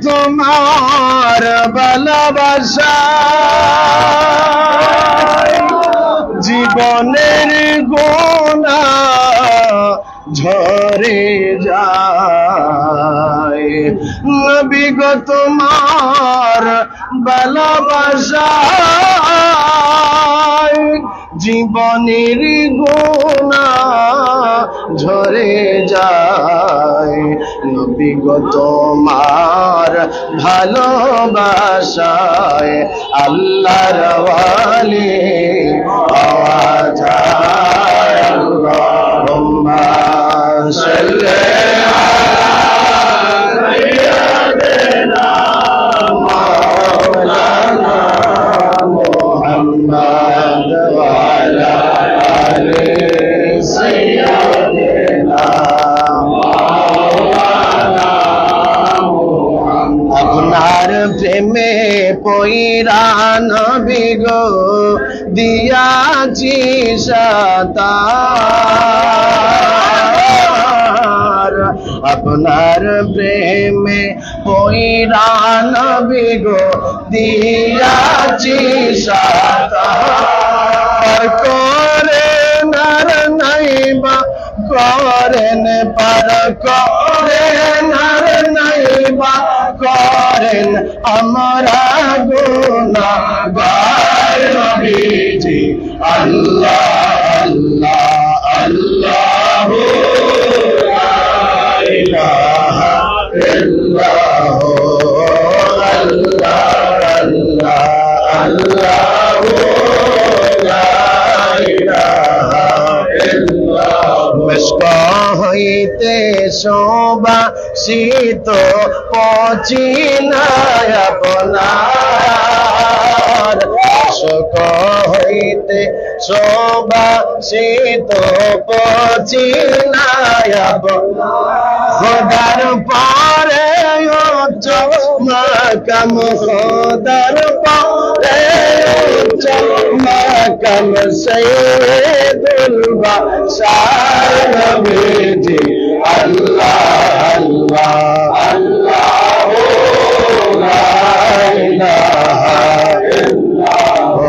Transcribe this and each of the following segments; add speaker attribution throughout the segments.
Speaker 1: তোমার ভালোবাসায় জীবনের গুনাহ ঝরে যায়। নবী গো তোমার ভালোবাসায় জীবনের গুনাহ ঝরে যায়। নবী গো তোমার ভালোবাসায় আল্লাহর ওয়ালি হওয়া যায়। আল্লাহুম্মা সাল্লি আলা সাইয়্যিদিনা মাওলানা মুহাম্মদ ওয়া আলা আলি সাইয়্যিদিনা মাওলানা মুহাম্মদ। আপনার প্রেমে পয়রা নবী গো দিয়াছি সাতার। আপনার প্রেমে পয়রা নবী গো দিয়াছি সাতার। করেন আর নাইবা করেন পার করেন আর নাইবা করেন আমরা গুনাহগার। নবীজি আল্লাহ আল্লাহ আল্লাহু লা ইলাহা ইল্লাহু আল্লাহ আল্লাহ আল্লাহু লা ইলাহা ইল্লাহু। মেশক হইতে সুবাসিত পচিনায় আপনার। মেশক হইতে সুবাসিত পচিনায় আপনার। খোদার পরে উচ্চ মাকাম খোদার পরে উচ্চ মাকাম সৈয়দুল বাশার। নবীজি আল্লাহ আল্লাহ আল্লাহু লা ইলাহা ইল্লাহু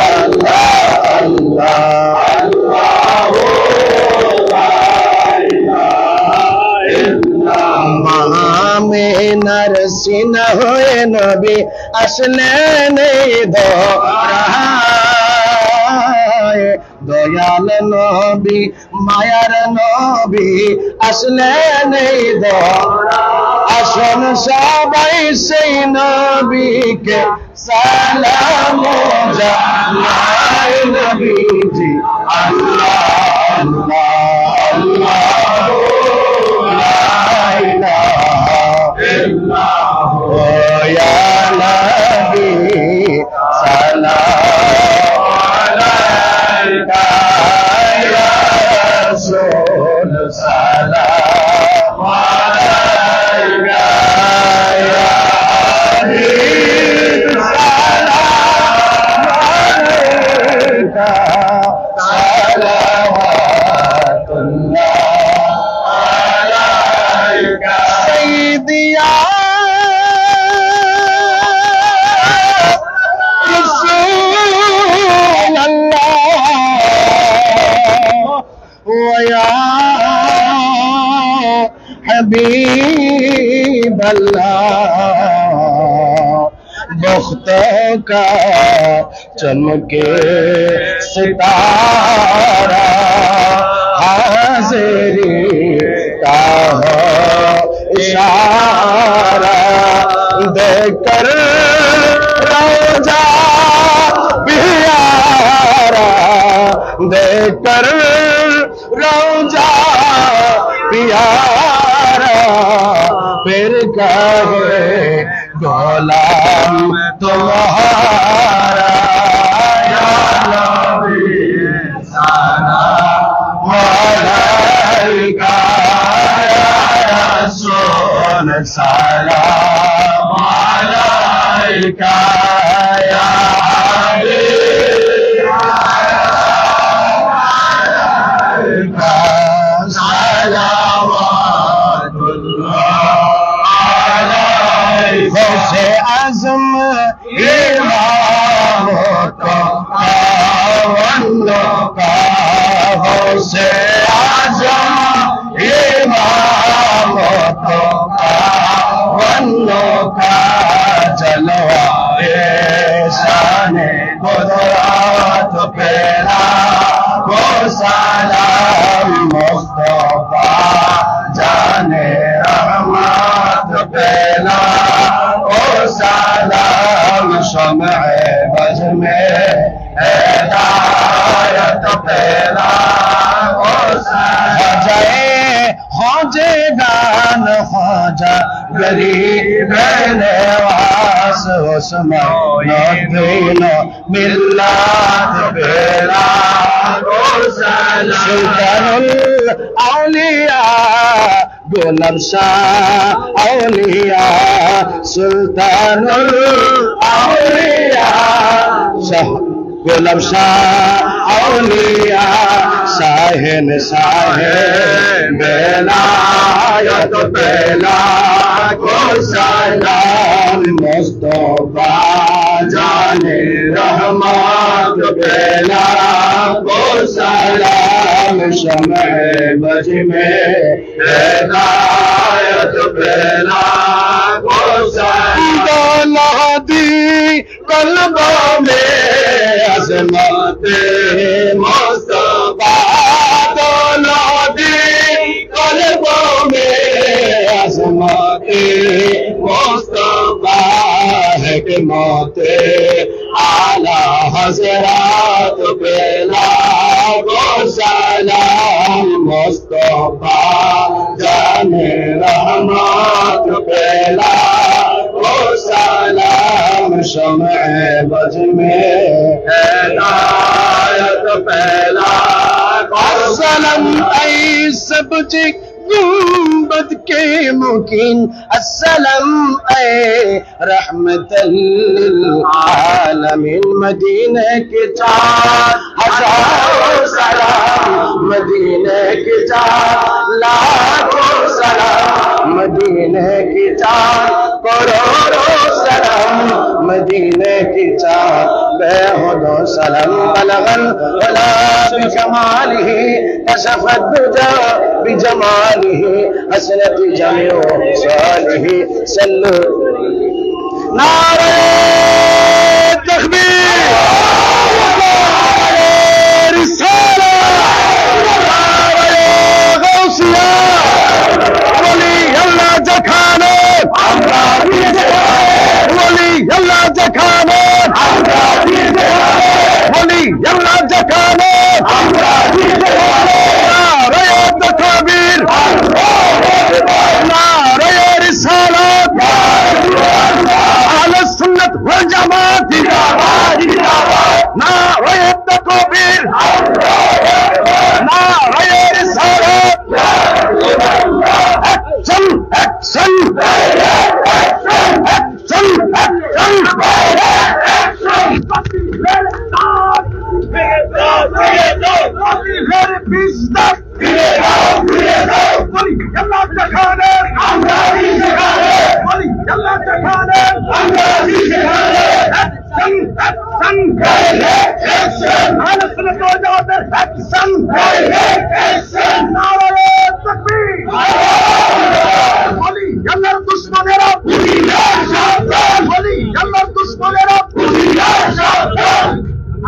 Speaker 1: আল্লাহ আল্লাহ আল্লাহু লা ইলাহা ইল্লাল্লাহ। মামিনার সিনা হয়ে নবী আসলেন ধরায়। দয়াল নবী মায়ার নবী আসলেন ধরায়। আসুন সবাই সেই নবীকে সালাম জানাই। নবীজি আল্লাহ আল্লাহ আল্লাহু লা ইলাহা ইল্লাহু ইয়া নবী সালাম আলাইকা ইয়া রাসূল সালাম আলাইকা ইয়া হাবিব সালাম আলাইকা সালাওয়াতুল্লাহ আলাইকা সাইয়্যিদি ইয়া हबीब अल्लाह। बख्तों का चमके सितारा हाज़िरी का हो इशारा। देकर रोजा प्यारा देकर रोजा प्यारा। फिर कहे गुलाम तुम्हारा या नबी सलाम सलाम अलैका या गौसे आज़म इमाम का वन्नो का गौसे आज़म इमाम का वन्नो का जलवाए शाने कुदरत पेरा को सलाम मुस्तफा जाने रहमत पेला ओ सलाम शमए बज में हिदायत पेला ओ सलाम ख्वाजे गान ख्वाजा गरीब नवाज उस्मान दीन मिल्लत पेला ओ सलाम सुल्तानुल औलिया गुलाम शाह औलिया सुल्तानुल औलिया गुलाम शाह औलिया साहिन साहिन बेलायत बेला को सलाम मुस्तफा जाने रहमत बेला को सलाम शमए बज में हिदायत बेला को सलाम दी कल्बों में अज़मत मुस्तफा दोनों दी कल्बों में अज़मत मुस्तफा है कि मौत आला हज़रत बेला को सलाम मुस्तफा जाने रहमत बेला को सलाम शमए बज में हिदायत पेला सलाम ऐ सब्ज़ गुंबद के मुकीन अस्सलाम ऐ रहमतल लिल आलमीन मदीने के 4,000 सलाम मदीने के 4 लाखों सलाम मदीने की 4 करोड़ों सलाम मदीने की 4 बेहुदो सलाम बलगल वला बिकमालिही कशफत दुजा बिजमालिही हसनत जमीउ सालिही सल्लु नारे तकबीर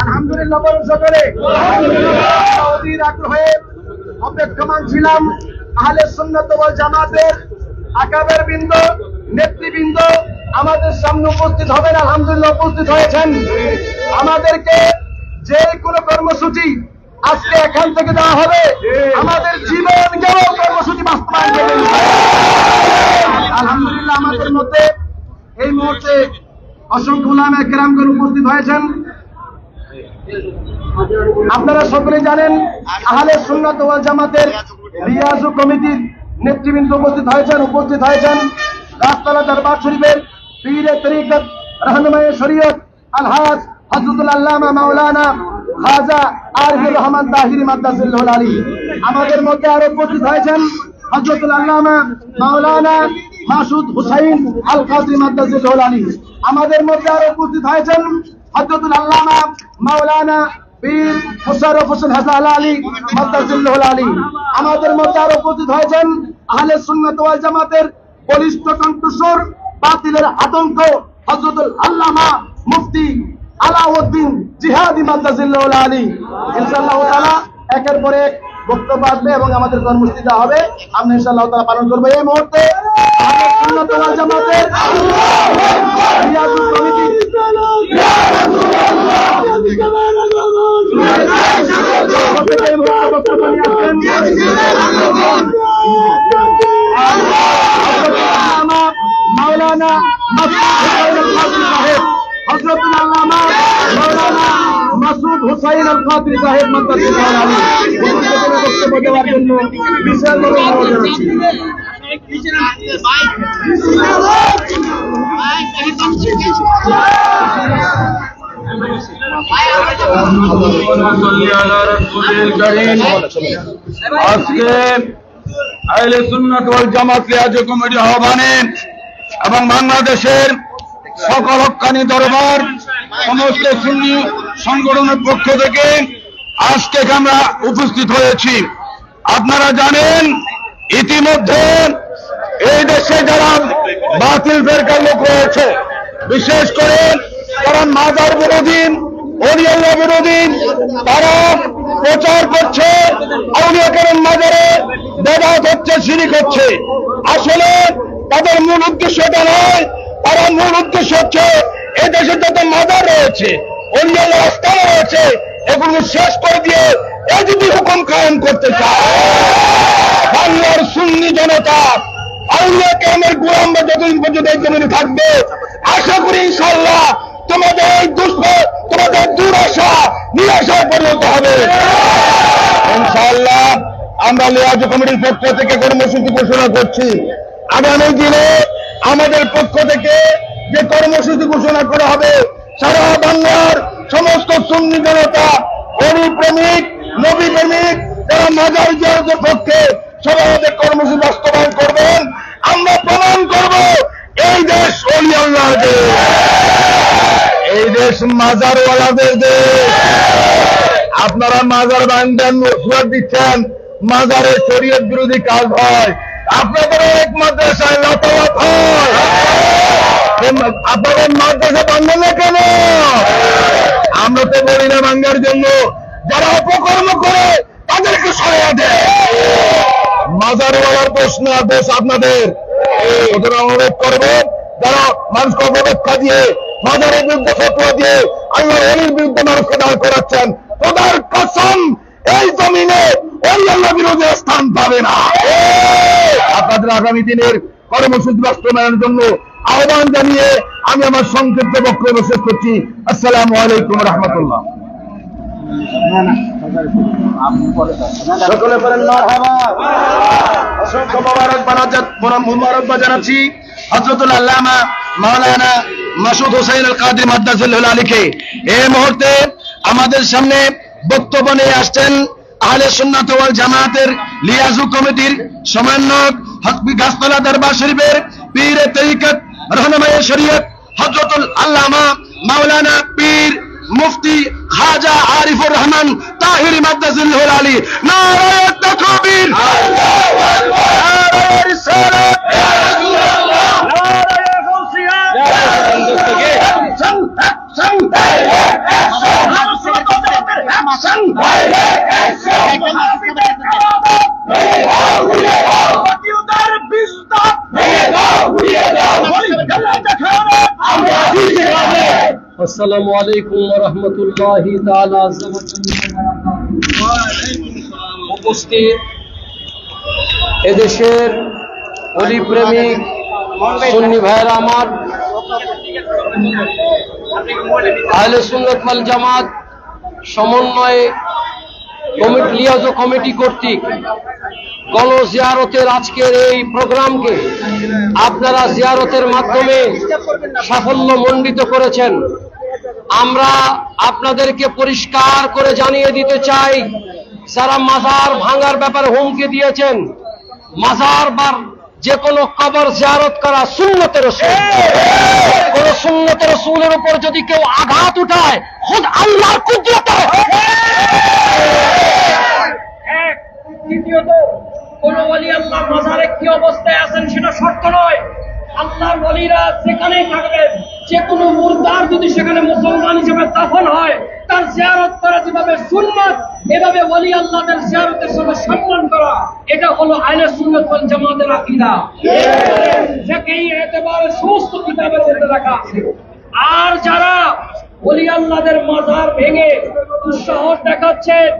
Speaker 1: আলহামদুলিল্লাহ বলুন সকলে অধীর আগ্রহে অপেক্ষমান ছিলাম আহলে সুন্নাত ওয়াল জামাতের আকাবের বৃন্দ নেতৃবৃন্দ আমাদের সামনে উপস্থিত হবেন। আলহামদুলিল্লাহ উপস্থিত হয়েছেন। আমাদেরকে যে কোনো কর্মসূচি আজকে এখান থেকে দেওয়া হবে, আমাদের জীবন গেলেও কর্মসূচি বাস্তবায়ন করবেন। আলহামদুলিল্লাহ আমাদের মধ্যে এই মুহূর্তে অসংখ্য উলামায়ে কেরামগণ উপস্থিত হয়েছেন। আপনারা সকলে জানেন আহলে সুন্নাত ওয়াল জামাতের রিয়াজু কমিটির নেতৃবৃন্দ উপস্থিত হয়েছেন। গাছতলা দরবার শরীফের পীরে তরিকত रहनुमाए शरीयत अलहाज हजरतुल আল্লামা মাওলানা খাজা আরিফুর রহমান তাহিরি মাদ্দাসিল্লাহুল আলী। আমাদের মধ্যে আরো উপস্থিত হয়েছেন হযরতুল আল্লামা মাওলানা মাসুদ হুসাইন আল কাদরি মাদ্দাসিল্লাহুল আলী। আমাদের মধ্যে আরো উপস্থিত হয়েছেন হযরতুল আল্লামা মাওলানা পীর মুশাররফ হোসেন হাসান আলী মাদ্দাসিল্লাহুল আলী। আমাদের মধ্যে আরো উপস্থিত হয়েছেন আহলে সুন্নাত ওয়াল জামাতের বলিষ্ঠ কণ্ঠস্বর, বাতিলের আতঙ্ক হযরতুল আল্লামা মুফতি আলাউদ্দিন জিহাদি মাদ্দাসিল্লাহুল আলী। ইনশাআল্লাহ তাআলা একের পর এক বক্তব্য আসবে এবং আমাদের কর্মসূচি হবে, আমরা ইনশাআল্লাহ তাআলা পালন করব। এই মুহূর্তে আহলে সুন্নাত ওয়াল জামাতের রিয়াজুল কমিটি মাওলানা হযরতুল আল্লামা মাওলানা মাসুদ হুসাইন আল কাদরি সাহেব মাদ্দাসিল্লাহুল আলী বক্তব্য দেওয়ার জন্য বিশেষভাবে অনুরোধ জানাচ্ছি।
Speaker 2: আজকে আহলে সুন্নাত ওয়াল জামাত লিয়াজ কমিটি আহ্বানে এবং বাংলাদেশের সকল হক্কানি দরবার সমস্ত সুন্নি সংগঠনের পক্ষ থেকে আজকে আমরা উপস্থিত হয়েছি। আপনারা জানেন ইতিমধ্যে এই দেশে যারা বাতিল ফেরকার লোক রয়েছে, বিশেষ করে তারা মাজার বিরোধী, ওলিয়াল্লাহ বিরোধী, তারা প্রচার করছে আউলিয়া কেরাম মাজারে বেদাত হচ্ছে, শিরক হচ্ছে। আসলে তাদের মূল উদ্দেশ্য এটা নয়, তারা মূল উদ্দেশ্য হচ্ছে এদেশে যত মাজার রয়েছে, ওলিয়াল্লাহ আস্থান রয়েছে, এগুলো শেষ করে দিয়ে এই যদি হুকুম কায়েম করতে চায়, বাংলার সুন্নি জনতা আউলিয়া কেরামের গোলাম যতদিন পর্যন্ত এই জমিনে থাকবে, আশা করি ইনশাআল্লাহ তোমাদের এই তোমাদের দুরাশা নিরাশায় পরিণত হবে ইনশাআল্লাহ। আমরা লিয়াজ কমিটির পক্ষ থেকে কর্মসূচি ঘোষণা করছি। আগামী দিনে আমাদের পক্ষ থেকে যে কর্মসূচি ঘোষণা করা হবে, সারা বাংলার সমস্ত সুন্নি জনতা, অলি প্রেমিক, নবী প্রেমিক, যারা মাজার জিয়ারতের পক্ষে সবাই আমাদের কর্মসূচি বাস্তবায়ন করবেন। আমরা প্রমাণ করব এই দেশ ওলি আল্লাহর দেশ, এই দেশ মাজারওয়ালাদের দেশ। আপনারা মাজার ভাঙবেন, ওসিয়ত দিচ্ছেন, মাজারে শরীয়ত বিরোধী কাজ হয়, আপনাদের এক মাদ্রাসায় লতাওয়াত হয়, আপনাদের মাদ্রাসা ভাঙবেন না কেন? আমরা তো বলি না ভাঙার জন্য, যারা অপকর্ম করে তাদেরকে সহায়তা দেয়। মাজারওয়ালার দোষ না, দোষ আপনাদের। সুতরাং অনুরোধ করবো, যারা মানুষকে অপব্যাখ্যা দিয়ে, মাজারের বিরুদ্ধে ফতোয়া দিয়ে আল্লাহর ওলির বিরুদ্ধে মানুষকে দাঁড় করাচ্ছেন, খোদার কসম এই জমিনে ওই আল্লাহ বিরোধী স্থান পাবে না। আপনাদের আগামী দিনের কর্মসূচি বাস্তবায়নের জন্য আহ্বান জানিয়ে আমি আমার সংক্ষিপ্ত বক্তব্য শেষ করছি। আসসালামু আলাইকুম রহমতুল্লাহ।
Speaker 1: সকলে বলেন মারহাবা। অসংখ্য মোবারকবাদ জানাচ্ছি হযরতুল আল্লামা মাওলানা মাসুদ হুসাইন আল কাদরি মাদ্দাসিল্লাহুল আলীকে। এই মুহূর্তে আমাদের সামনে বক্তব্য নিয়ে আসছেন আহলে সুন্নাত ওয়াল জামাতের লিয়াজু কমিটির সমন্বয়ক গাছতলা দরবার শরীফের পীরে তরিকত रहनुमाए शरीयत हजरतुल আল্লামা মাওলানা পীর মুফতি খাজা আরিফুর রহমান তাহিরি মাদ্দাসিল্লাহুল আলী। নারায়ে তাকবীর, আল্লাহু আকবার, নারায়ে রিসালাত, ইয়া রাসূলুল্লাহ, নারায়ে গাউসিয়া, ইয়া রাসূলুল্লাহ, অ্যাকশন অ্যাকশন অ্যাকশন
Speaker 3: আসসালামু আলাইকুম ওয়া রাহমাতুল্লাহি তাআলা। উপস্থিত এদেশের ওলি প্রেমিক সুন্নি ভাইরা আমার, আহলে সুন্নাত ওয়াল জামাত সমন্বয়ে লিয়াজ কমিটি কর্তৃক গণজিয়ারতের আজকের এই প্রোগ্রামকে আপনারা জিয়ারতের মাধ্যমে সাফল্যমণ্ডিত করেছেন। আমরা আপনাদেরকে পরিষ্কার করে জানিয়ে দিতে চাই, যারা মাজার ভাঙার ব্যাপারে হুমকি দিয়েছেন, মাজার বা যে কোনো কবর জিয়ারত করা সুন্নতের রাসূল। কোন সুন্নতের রাসূলের উপর যদি কেউ আঘাত উঠায়, খুদ আল্লাহর কুদরতে। দ্বিতীয়ত, কোন ওলি আল্লাহ মাজারে কি অবস্থায় আছেন সেটা শর্ত নয়। আল্লাহর ওলিরা যেখানেই থাকবেন, যে কোনো মুরদার যদি সেখানে মুসলমান হিসেবে দাফন হয়, তার জিয়ারত করা যেভাবে সুন্নাত, এভাবে ওলি আল্লাহদের জিয়ারতের সাথে সম্মান করা, এটা হলো আহলে সুন্নাত ওয়াল জামাতের আকীদা। যেই এতবারে সমস্ত কিতাবের মধ্যে লেখা আছে। আর যারা ওলি আল্লাহদের মাজার ভেঙে দুঃসাহস দেখাচ্ছেন,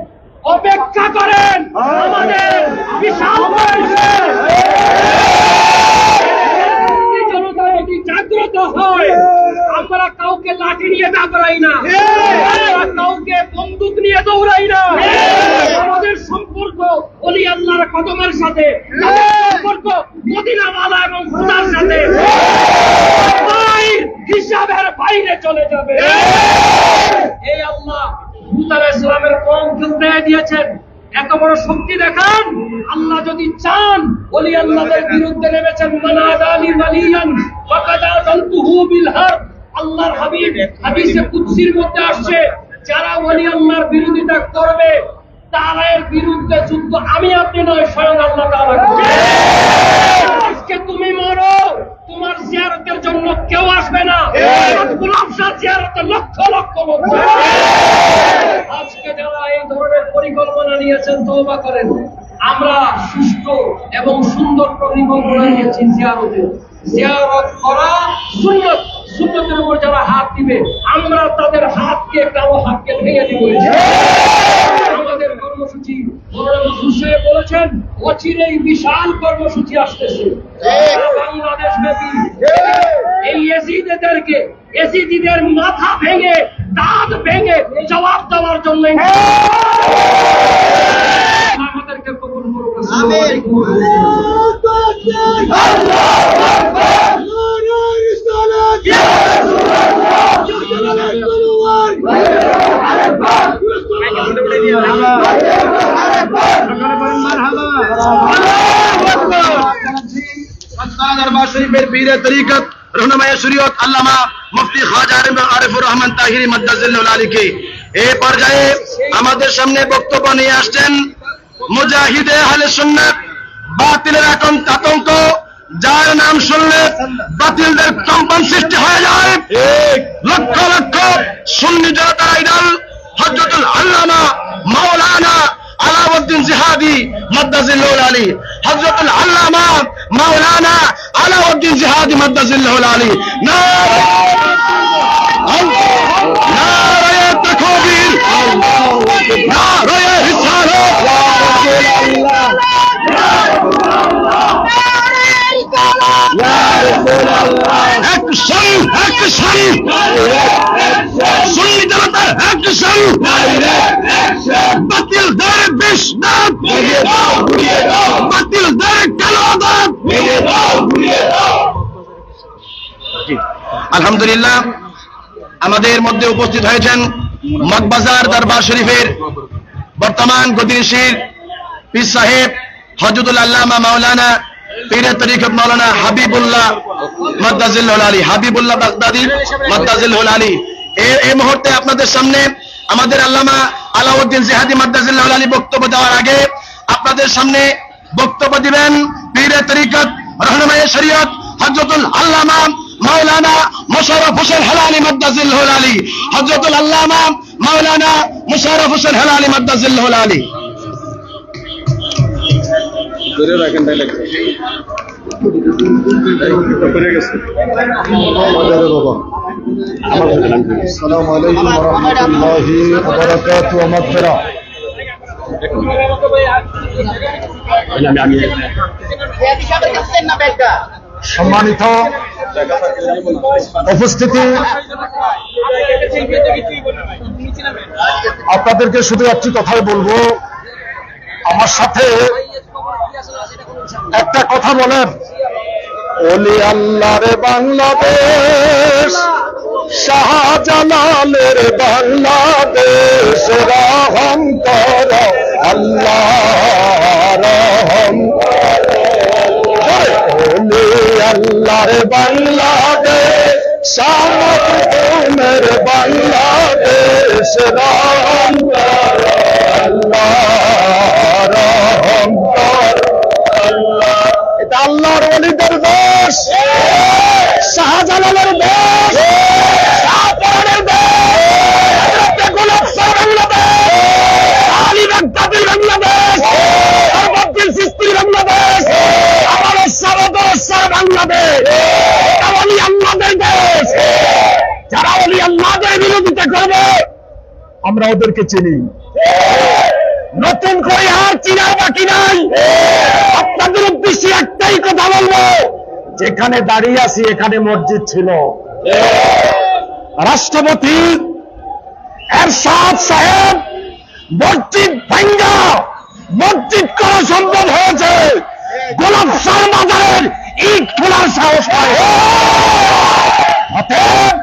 Speaker 3: অপেক্ষা করেন, আমাদের বিশাল জনতা যদি জাগ্রত হয়, আমরা কাউকে লাঠি নিয়ে দাঁড়াই না, আমরা কাউকে বন্দুক নিয়ে দৌড়াই না। আমাদের সম্পর্ক ওলি আল্লাহর কদমের সাথে, সম্পর্ক মদিনাওয়ালা এবং খোদার সাথে। হিসাবের বাইরে চলে যাবে। এই আল্লাহ মুসা আলাইহিস সালামের কওমকে উড়িয়ে দিয়েছেন। এত বড় শক্তি দেখান। আল্লাহ যদি চান, ওলি আল্লাহদের বিরুদ্ধে নেমেছেন। মানাদালি ওয়ালিয়ান ফাকাদ আযানতুহু বিল হারব। আল্লাহর হাবিব হাদিসে কুদসির মধ্যে আসছে, যারা ওলি আল্লাহর বিরোধিতা করবে, তাদের বিরুদ্ধে যুদ্ধ আমি আপনি নয়, স্বয়ং আল্লাহ তাআলা করবে। আজকে তুমি মরো, তোমার জিয়ারতের জন্য কেউ আসবে না। গোলাম শাহ জিয়ারতে লক্ষ লক্ষ লোক। আজকে যারা এই ধরনের পরিকল্পনা নিয়েছেন, তওবা করেন। আমরা সুষ্ঠু এবং সুন্দর পরিকল্পনা নিয়েছি জিয়ারতে। জিয়ারত করা সুন্নাত, সুন্নাতের উপর যারা হাত দিবে, আমরা তাদের হাতকে, কারো হাতকে ভেঙে দিব। আমাদের কর্মসূচি বলেছেন, অচিরেই বিশাল কর্মসূচি আসতেছে বাংলাদেশ ব্যাপী। এই এজিদেরকে, এজিদিদের মাথা ভেঙে, দাঁত ভেঙে জবাব দেওয়ার জন্য আমাদেরকে কবুল করুন।
Speaker 2: दरबार शरीफের পীরে তরিকত रहनुमाए शरीयत আল্লামা মুফতি খাজা আরিফুর রহমান তাহিরি মাদ্দাজিল্লাহুল আলীকে এই পর্যায়ে আমাদের সামনে বক্তব্য নিয়ে আসছেন মুজাহিদে আহলে সুন্নাত, বাতিলের আতঙ্ক, যার নাম শুনলে বাতিলদের কম্পন সৃষ্টি হয়ে যায়। লক্ষ লক্ষ সুন্নি জনতা আইডল হযরতুল আল্লামা মাওলানা আলাউদ্দিন জিহাদি মাদ্দাজিল্লাহুল আলী, হযরতুল আল্লামা মাওলানা আলাউদ্দিন জিহাদি মাদ্দাজিল্লাহুল আলী। নারায়ে তাকবীর, নারায়ে রিসালাত। অ্যাকশন, অ্যাকশন, সুন্নি জনতা অ্যাকশন। বাতিলদের বিষ দাও, বাতিলদের কালো দাও। আলহামদুলিল্লাহ, আমাদের মধ্যে উপস্থিত হয়েছেন মগবাজার দরবার শরীফের বর্তমান গদিশীল পীর সাহেব হযরতুল আল্লামা মাওলানা পীরে তরিকত মাওলানা হাবিবুল্লাহ মাদ্দাজিল্লাহুল আলী, হাবিবুল্লাহ বাগদাদি মাদ্দাজিল্লাহুল আলী। এই মুহূর্তে আপনাদের সামনে আমাদের আল্লামা আলাউদ্দিন জিহাদি মাদ্দাজিল্লাহুল আলী বক্তব্য দেওয়ার আগে আপনাদের সামনে বক্তব্য দিবেন পীরে তরিকত रहनुमाए শরীয়ত হযরতুল আল্লামা মাওলানা মুশাররফ হোসেন হেলালি মাদ্দাজিল্লাহুল আলী, হযরতুল আল্লামা মাওলানা মুশাররফ হোসেন হেলালি মাদ্দাজিল্লাহুল আলী। ধরে রাখেন তাই লাগছে করে গেছে। আসসালামু আলাইকুম ওয়া রাহমাতুল্লাহি ওয়া বারাকাতুহু ওয়া মাগফিরাহ। সম্মানিত উপস্থিতি, আপনাদেরকে শুধু একটি কথাই বলবো, আমার সাথে একটা কথা বলেন, ওলি আল্লাহর বাংলাদেশ, শাহজালালের বাংলাদেশ, রহম কর আল্লাহ, রহম কর। ওলি আল্লাহর বাংলাদেশ, শাহজালালের বাংলাদেশ, রহম কর আল্লাহ, রহম কর আল্লাহ। এটা আল্লাহর ওলিদের দেশ, শাহজালালের দেশ, শাহজালালের দেশ, গোলাপ শাহ বাংলাদেশ, আলী বাগদাদির বাংলাদেশ, সর্বদ্দিন চিশতির বাংলাদেশ, আমাদের শাহ বাংলাদেশ। এটা ওলি আল্লাহদের দেশ। যারা ওলি আল্লাহদের বিরোধিতা করবে আমরা ওদেরকে চিনি, নতুন করে আর চিনার বাকি নাই। আপনাদের উদ্দেশ্যে একটাই কথা বলবো, যেখানে দাঁড়িয়ে আছি এখানে মসজিদ ছিল, রাষ্ট্রপতি এরশাদ সাহেব মসজিদ ভাঙ্গা মসজিদ করা সম্ভব হয়েছে, গোলাপ শাহ বাজারের ইট খোলার সাহস হয়। অতএব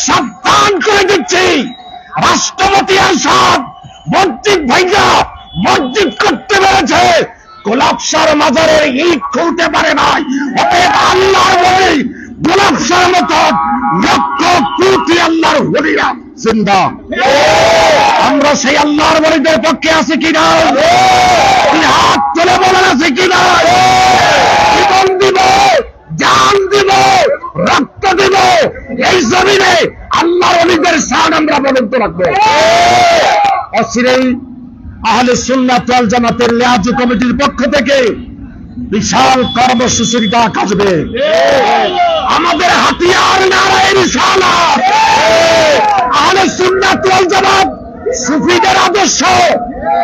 Speaker 2: সাবধান করে দিচ্ছি, রাষ্ট্রপতি এরশাদ মসজিদ ভাঙ্গা মসজিদ করতে পেরেছে, গোলাপ শাহ মাজারের ইট খুলতে পারে নাই। অতএব আল্লাহর ওলি গোলাপ শাহ মতন লক্ষ কোটি আল্লাহর ওলিরা জিন্দা। আমরা সেই আল্লাহর ওলিদের পক্ষে আছি কিনা? হাত তুলে বলেন আছে কিনা? জীবন দিব, জান দিব, রক্ত দিব, এই জমিনে আল্লাহর ওলিদের শান আমরা বলতে রাখবো। অচিরেই আহলে সুন্নাত ওয়াল জামাতের লিয়াজু কমিটির পক্ষ থেকে বিশাল কর্মসূচির ডাক আসবে। আমাদের হাতিয়ার নারায়ে রিসালাত, আহলে সুন্নাত ওয়াল জামাত সুফিদের আদর্শ,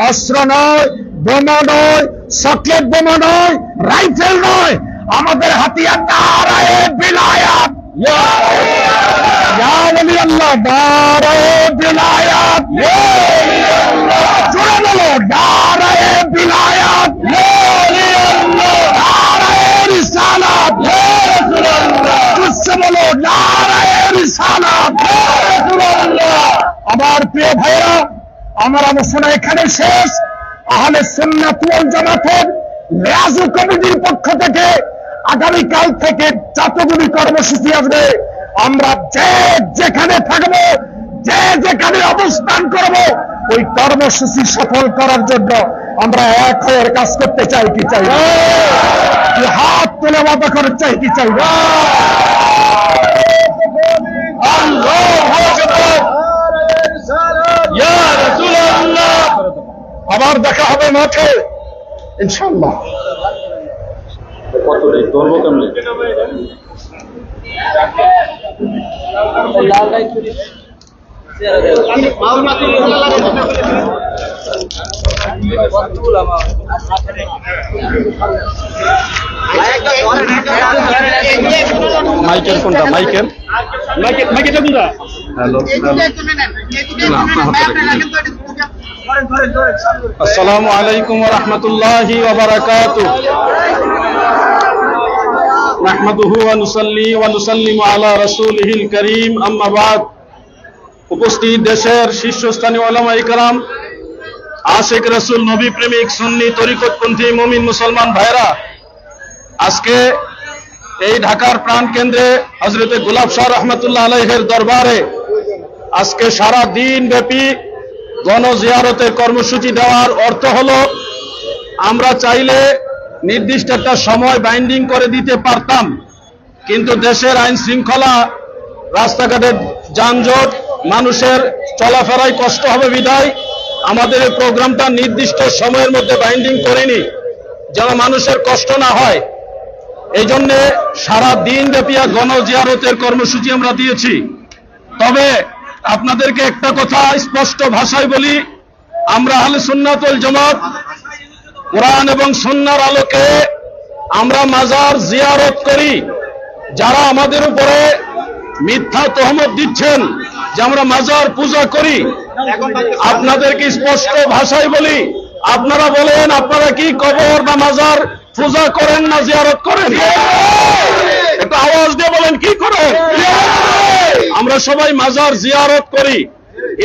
Speaker 2: অস্ত্র নয়, বোমা নয়, চকলেট বোমা নয়, রাইফেল নয়, আমাদের হাতিয়ার নারায়ে বিলায়াত। ইয়া ওলি আল্লাহ, নারায়ে বিলায়াত। জোরে বলো, নারায়ে বিলায়াত, নারায়ে রিসালাত, বলো নারায়ে রিসালাত। আমার প্রিয় ভাইরা, আমার আলোচনা এখানে শেষ। আহলে সুন্নাত ওয়াল জামাতের লিয়াজু কমিটির পক্ষ থেকে আগামীকাল থেকে যতগুলি কর্মসূচি আসবে, আমরা যে যেখানে থাকবো, যে যেখানে অবস্থান করব, ওই কর্মসূচি সফল করার জন্য আমরা এক হয়ে কাজ করতে চাই কি চাই? হাত তুলে ওয়াদা করে চাই কি চাই? আবার দেখা হবে মাঠে ইনশাআল্লাহ। মাইকের কোনটা? মাইকের মাইকেটা কোনটা? হ্যালো, আসসালামু আলাইকুম ওয়া রাহমাতুল্লাহি ওয়া বারাকাতুহু। নাহমাদুহু ওয়া নুসাল্লি ওয়া নুসাল্লিমু আলা রাসূলিহিল কারীম, আম্মা বাদ। উপস্থিত দেশের শীর্ষস্থানীয় উলামায়ে কেরাম, আশিক রাসূল, নবী প্রেমিক, সুন্নি তরিকতপন্থী মুমিন মুসলমান ভাইরা, আজকে এই ঢাকার প্রাণ কেন্দ্রে হযরতে গোলাপ শাহ রাহমাতুল্লাহ আলাইহির দরবারে আজকে সারা দিন ব্যাপী গণজিয়ারতের কর্মসূচি দেওয়ার অর্থ হলো, আমরা চাইলে নির্দিষ্ট একটা সময় বাইন্ডিং করে দিতে পারতাম, কিন্তু দেশের আইন শৃঙ্খলা, রাস্তাঘাটের যানজট, মানুষের চলাফেরায় কষ্ট হবে বিধায় আমাদের এই প্রোগ্রামটা নির্দিষ্ট সময়ের মধ্যে বাইন্ডিং করিনি, যেন মানুষের কষ্ট না হয়। এই জন্য সারা দিন ব্যাপী গণজিয়ারতের কর্মসূচি আমরা দিয়েছি। তবে আপনাদেরকে একটা কথা স্পষ্ট ভাষায় বলি, আমরা আহলে সুন্নাত ওয়াল জামাত কোরআন এবং সুন্নাহর আলোকে আমরা মাজার জিয়ারত করি। যারা আমাদের উপরে মিথ্যা তহমত দিচ্ছেন যে আমরা মাজার পূজা করি, আপনাদেরকে স্পষ্ট ভাষায় বলি, আপনারা বলেন আপনারা কি কবর বা মাজার পূজা করেন না জিয়ারত করেন? একটু আওয়াজ দিয়ে বলেন কি করেন? আমরা সবাই মাজার জিয়ারত করি।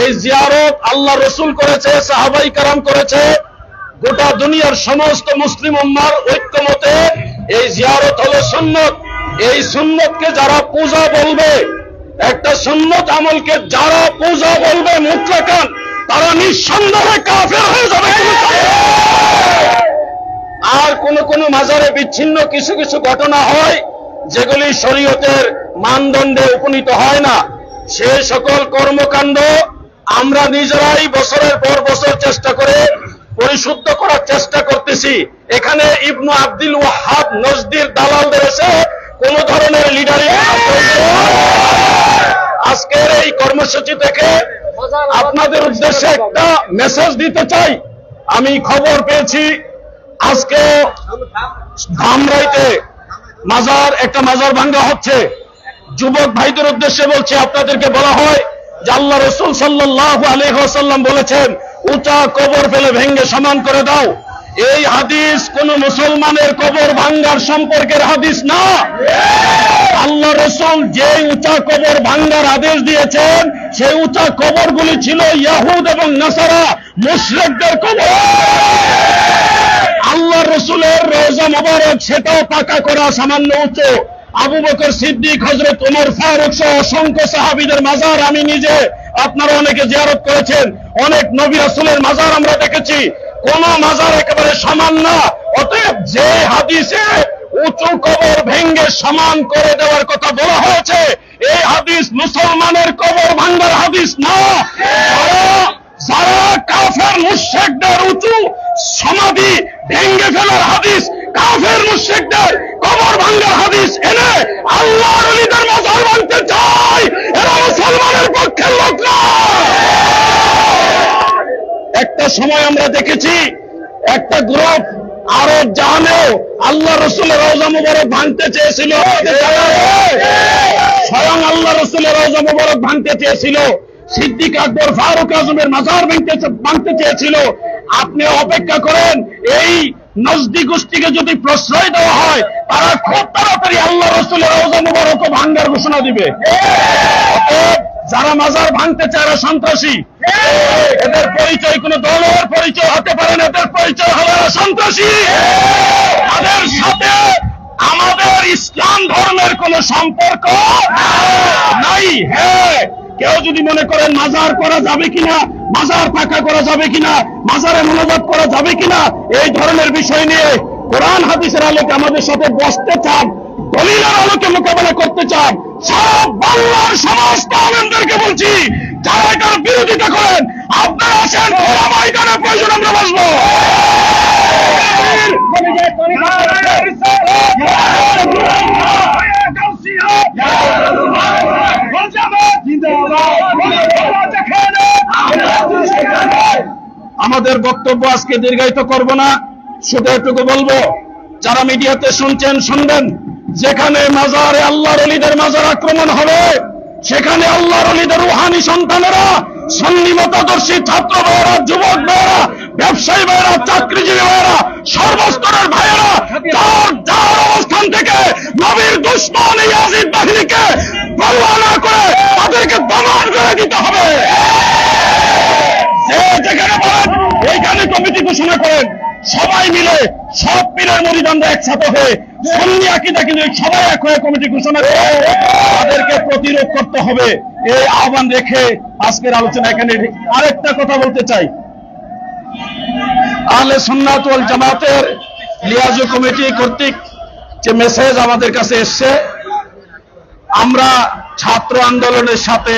Speaker 2: এই জিয়ারত আল্লাহ রসুল করেছে, সাহাবাই কারাম করেছে, গোটা দুনিয়ার সমস্ত মুসলিম উম্মার ঐক্যমতে এই জিয়ারত হলো সুন্নত। এই সুন্নতকে যারা পূজা বলবে, একটা সুন্নত আমলকে যারা পূজা বলবে মুতলাকান, তারা নিঃসন্দেহে কাফের হয়ে যাবে। আর কোন মাজারে বিচ্ছিন্ন কিছু কিছু ঘটনা হয় যেগুলি শরীয়তের মানদণ্ডে উপনীত হয় না, সে সকল কর্মকাণ্ড আমরা নিজেরাই বছরের পর বছর চেষ্টা করে পরিশুদ্ধ করার চেষ্টা করতেছি। এখানে ইবনু আব্দুল ওয়াহাব নজদির দালালদের এসে কোন ধরনের লিডারিং আজকের এই কর্মসূচি থেকে আপনাদের উদ্দেশ্যে একটা মেসেজ দিতে চাই। আমি খবর পেয়েছি আজকে ধামরাইতে একটা মাজার ভাঙ্গা হচ্ছে। যুবক ভাইদের উদ্দেশ্যে বলছি, আপনাদেরকে বলা হয় যে আল্লাহ রাসূল সাল্লাল্লাহু আলাইহি ওয়াসাল্লাম বলেছেন, উঁচা কবর ফেলে ভেঙ্গে সমান করে দাও। এই হাদিস কোন মুসলমানের কবর ভাঙ্গার সম্পর্কের হাদিস না। আল্লাহ রাসূল যে উঁচা কবর ভাঙ্গার আদেশ দিয়েছেন, সেই উঁচা কবরগুলি ছিল ইহুদ এবং নাসারা মুশরিকদের কবর। আল্লাহ রসুলের রওজা মোবারক সেটাও পাকা করা সামান্য উঁচু। আবু বকর সিদ্দিক, হযরত ওমর ফারুক সহ অসংখ্য সাহাবীদের মাজার আমি নিজে, আপনারা অনেকে জিয়ারত করেছেন, অনেক নবী রাসূলের মাজার আমরা দেখেছি। কোন মাজার একেবারে সমান না। অতএব যে হাদিসে উঁচু কবর ভেঙ্গে সমান করে দেওয়ার কথা বলা হয়েছে, এই হাদিস মুসলমানের কবর ভাঙ্গার হাদিস না। যারা কাফের মুশরিকদের উঁচু সমাধি ভেঙ্গে ফেলার হাদিস, কাফের মুশরিকদের কবর ভাঙ্গার হাদিস এনে আল্লাহর ওলিদের মাজার ভাঙতে চায়, এরা মুসলমানের পক্ষের লোক না। একটা সময় আমরা দেখেছি একটা গ্রুপ আরব জাহানেও আল্লাহ রসুলের রওজা মুবারক ভাঙতে চেয়েছিল। স্বয়ং আল্লাহ রসুলের রওজা মুবারক ভাঙতে চেয়েছিল। সিদ্দিক আকবর, ফারুক আজমের মাজার ভাঙতে চেয়েছিল। আপনি অপেক্ষা করেন, এই নজদি গোষ্ঠীকে যদি প্রশ্রয় দেওয়া হয়, তারা খুব তাড়াতাড়ি আল্লাহ রসুলের রওজা মুবারক ভাঙ্গার ঘোষণা দিবে। যারা মাজার ভাঙতে চায় এরা সন্ত্রাসী। এদের পরিচয় কোন দলের পরিচয় হতে পারে না, এদের পরিচয় হলো সন্ত্রাসী। তাদের সাথে আমাদের ইসলাম ধর্মের কোন সম্পর্ক নাই। হ্যাঁ, কেউ যদি মনে করেন মাজার করা যাবে কিনা, মাজার পাকা করা যাবে কিনা, মাজারে মোনাজাত করা যাবে কিনা, এই ধরনের বিষয় নিয়ে কোরআন হাদিসের আলোকে আমাদের সাথে বসতে চান, দলিলের আলোকে মোকাবেলা করতে চান, সব বাংলার সমস্ত আলেমদেরকে বলছি, যারা এটার বিরোধিতা করেন, আপনারা আসেন খোলা ময়দানে, প্রয়োজন আমরা বসবো। আমাদের বক্তব্য আজকে দীর্ঘায়িত করব না, শুধু এটুকু বলবো, যারা মিডিয়াতে শুনছেন শুনবেন, যেখানে মাজারে আল্লাহর ওলিদের মাজার আক্রমণ হবে, সেখানে আল্লাহর ওলিদের রুহানি সন্তানেরা, সুন্নি মতাদর্শী ছাত্র ভাইয়েরা, যুবক ভাইয়েরা, ব্যবসায়ী ভাইয়েরা, চাকরিজীবী ভাইয়েরা, সর্বস্তরের ভাইয়েরা যার অবস্থান থেকে নবীর দুশমন ইয়াজিদ বাহিনীকে পরোয়া না করে তাদেরকে দমন করে দিতে হবে। যেখানে বলেন এইখানে কমিটি ঘোষণা করেন, সবাই মিলে সব পীরের মুরিদানরা একসাথে হয়ে সুন্নি আকীদা কিন্তু সবাই এক হয়ে কমিটি ঘোষণা করে তাদেরকে প্রতিরোধ করতে হবে। এই আহ্বান রেখে আজকের আলোচনা এখানে। আরেকটা কথা বলতে চাই, আহলে সুন্নাত ওয়াল জামাতের লিয়াজু কমিটি কর্তৃক যে মেসেজ আমাদের কাছে এসছে, আমরা ছাত্র আন্দোলনের সাথে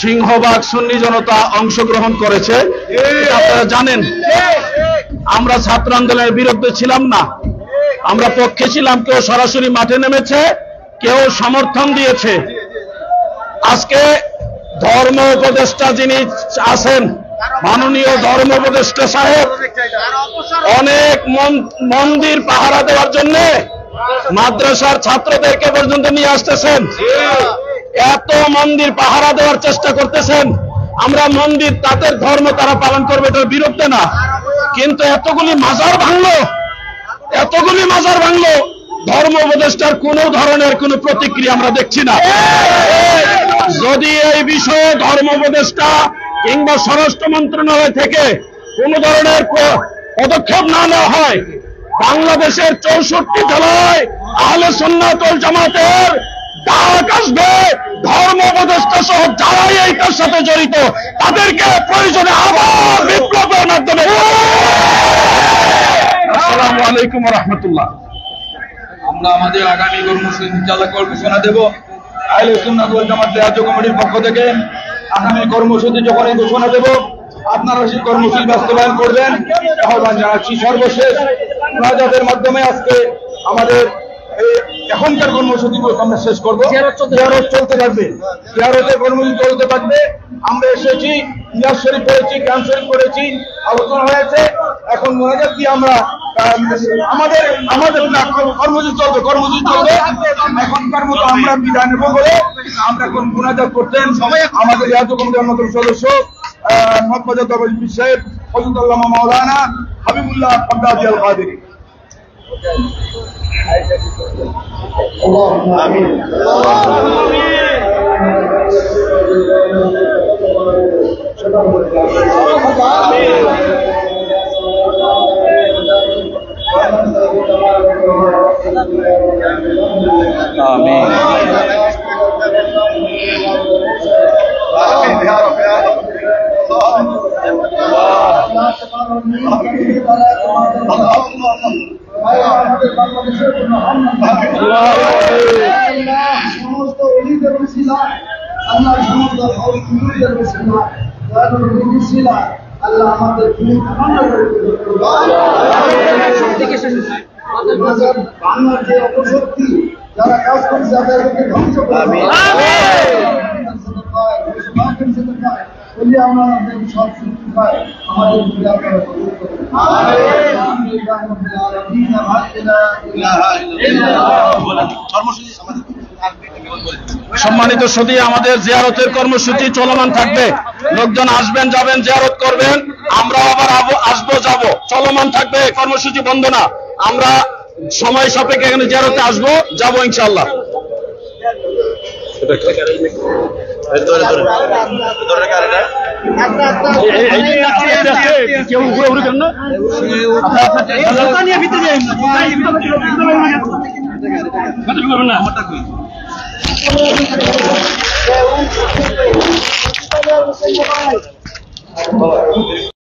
Speaker 2: সিংহভাগ সুন্নি জনতা অংশগ্রহণ করেছে, আপনারা জানেন। আমরা ছাত্র আন্দোলনের বিরুদ্ধে ছিলাম না, আমরা পক্ষে ছিলাম। কেউ সরাসরি মাঠে নেমেছে, কেউ সমর্থন দিয়েছে। আজকে ধর্ম উপদেষ্টা যিনি আছেন, মাননীয় ধর্ম উপদেষ্টা সাহেব, অনেক মন্দির পাহারা দেওয়ার জন্য মাদ্রাসার ছাত্রদেরকে পর্যন্ত নিয়ে আসতেছেন, এত মন্দির পাহারা দেওয়ার চেষ্টা করতেছেন। আমরা মন্দির, তাদের ধর্ম তারা পালন করবে, এটার বিরুদ্ধে না, কিন্তু এতগুলি মাজার ভাঙলো, এত কতগুলি মাজার ভাঙলো, ধর্ম উপদেষ্টার কোন ধরনের কোন প্রতিক্রিয়া আমরা দেখছি না। যদি এই বিষয়ে ধর্ম উপদেষ্টা কিংবা স্বরাষ্ট্র মন্ত্রণালয় থেকে কোন ধরনের পদক্ষেপ না নেওয়া হয়, বাংলাদেশের 64 জেলায় আহলে সুন্নাত ওয়াল জামাতের ডাক আসবে, ধর্ম উপদেষ্টা সহ যারাই এই কাজের সাথে জড়িত তাদেরকে প্রয়োজনে আবার বিপ্লবের মাধ্যমে। আসসালামু আলাইকুম ওয়া রাহমাতুল্লাহ। আমরা আমাদের আগামী কর্মসূচি ঘোষণা দেব। আহলে সুন্নাত ওয়াল জামাত রাজ্য কমিটির পক্ষ থেকে আগামী কর্মসূচি যখনই ঘোষণা দেব, আপনারা সেই কর্মসূচি বাস্তবায়ন করবেন আহ্বান জানাচ্ছি। সর্বশেষ মুনাজাতের মাধ্যমে আজকে আমাদের এখনকার কর্মসূচি আমরা শেষ করবো। জিয়ারত চলতে থাকবে, জিয়ারতের কর্মসূচি চলতে থাকবে। আমরা এসেছি, নিয়াজ শরীফ করেছি, ক্যাম্প শরীফ করেছি, আলোচনা হয়েছে। এখন মোনাজাত দিয়ে আমরা আমাদের কর্মসূচি চলবে, এখনকার মতো আমরা বিদায় নেব বলে আমরা এখন মোনাজাত করতেন আমাদের রাজ্য কমিটির অন্যতম সদস্য মহাম্মদ আবুল সাহেব হযরতুল্লাহ মাওলানা হাবিবুল্লাহ আব্বাসী আল কাদেরী। আমিন।
Speaker 1: সমস্ত অলিদের ওসিলায়, আল্লাহ সমস্ত অলিদের ওসিলায়, আল্লাহ আমাদের বাংলার যে অপশক্তি যারা কাজ করছে তাদেরকে ধ্বংস করবে। আমাদের সব শক্তি পায় আমাদের
Speaker 2: সম্মানিত সুধী, আমাদের জিয়ারতের কর্মসূচি চলমান থাকবে। লোকজন আসবেন, যাবেন, জিয়ারত করবেন, আমরা আবার আসবো, যাব, চলমান থাকবে, কর্মসূচি বন্ধ না। আমরা সময় সাপেক্ষে এখানে জিয়ারতে আসবো, যাবো ইনশাআল্লাহ। কেউ